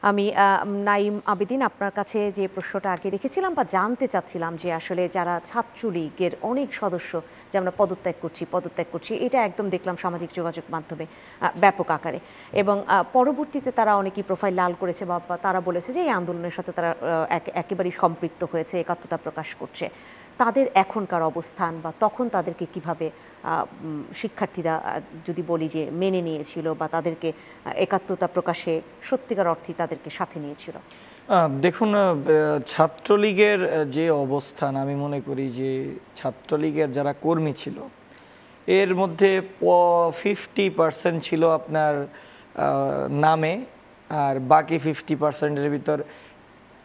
আমি নাইম আবেদীন, আপনার কাছে যে প্রশ্নটা আগে রেখেছিলাম বা জানতে চাচ্ছিলাম যে আসলে যারা ছাত্রলীগের অনেক সদস্য যে আমরা পদত্যাগ করছি এটা একদম দেখলাম সামাজিক যোগাযোগ মাধ্যমে ব্যাপক আকারে, এবং পরবর্তীতে তারা অনেকেই প্রোফাইল লাল করেছে বা তারা বলেছে যে এই আন্দোলনের সাথে তারা একেবারেই সম্পৃক্ত হয়েছে, একাত্মতা প্রকাশ করছে। তাদের এখনকার অবস্থান বা তখন তাদেরকে কিভাবে শিক্ষার্থীরা যদি বলি যে মেনে নিয়েছিল বা তাদেরকে একাত্মতা প্রকাশে সত্যিকার অর্থে তাদেরকে সাথে নিয়েছিল? দেখুন, ছাত্রলীগের যে অবস্থান, আমি মনে করি যে ছাত্রলীগের যারা কর্মী ছিল এর মধ্যে 50% ছিল আপনার নামে, আর বাকি 50%-এর ভিতর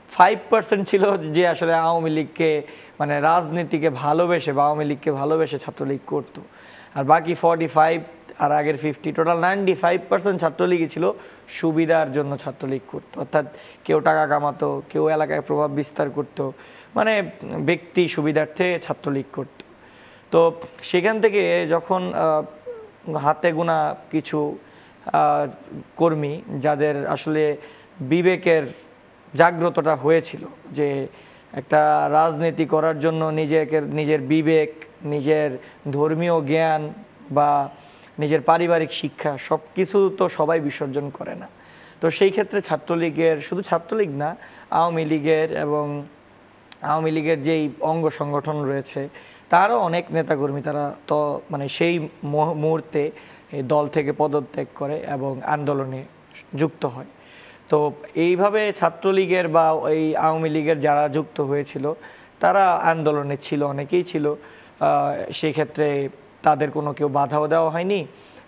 5% ছিল যে আসলে আওয়ামী লীগকে মানে রাজনীতিকে ভালোবেসে বা আওয়ামী লীগকে ভালোবেসে ছাত্রলীগ করতো। আর বাকি 45 আর আগের 50, টোটাল 95% ছাত্রলীগই ছিল সুবিধার জন্য ছাত্রলীগ করতো। অর্থাৎ কেউ টাকা কামাতো, কেউ এলাকায় প্রভাব বিস্তার করতো, মানে ব্যক্তি সুবিধার্থে ছাত্রলীগ করতো। তো সেখান থেকে যখন হাতে গোনা কিছু কর্মী যাদের আসলে বিবেকের জাগ্রতটা হয়েছিল যে একটা রাজনীতি করার জন্য নিজের বিবেক, নিজের ধর্মীয় জ্ঞান বা নিজের পারিবারিক শিক্ষা সব কিছু তো সবাই বিসর্জন করে না। তো সেই ক্ষেত্রে ছাত্রলীগের, শুধু ছাত্রলীগ না, আওয়ামী লীগের এবং আওয়ামী লীগের যেই অঙ্গ সংগঠন রয়েছে তারও অনেক নেতাকর্মী তারা তো মানে সেই মুহূর্তে এই দল থেকে পদত্যাগ করে এবং আন্দোলনে যুক্ত হয়। তো এইভাবে ছাত্রলীগের বা ওই আওয়ামী লীগের যারা যুক্ত হয়েছিল তারা আন্দোলনে ছিল, অনেকেই ছিল। সেই ক্ষেত্রে তাদের কোনো কেউ বাধাও দেওয়া হয়নি,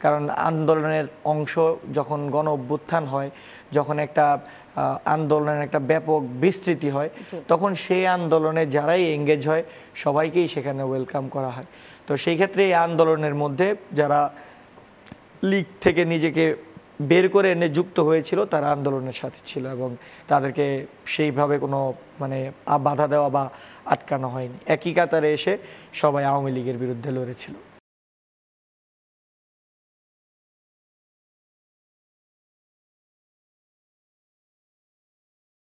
কারণ আন্দোলনের অংশ যখন গণ অভ্যুত্থান হয়, যখন একটা আন্দোলনের একটা ব্যাপক বিস্তৃতি হয়, তখন সেই আন্দোলনে যারাই এঙ্গেজ হয় সবাইকেই সেখানে ওয়েলকাম করা হয়। তো সেই ক্ষেত্রে এই আন্দোলনের মধ্যে যারা লীগ থেকে নিজেকে বের করে এনে যুক্ত হয়েছিল তারা আন্দোলনের সাথে ছিল এবং তাদেরকে সেইভাবে কোনো মানে বাধা দেওয়া বা আটকানো হয়নি। একই কাতারে এসে সবাই আওয়ামী লীগের বিরুদ্ধে লড়েছিল।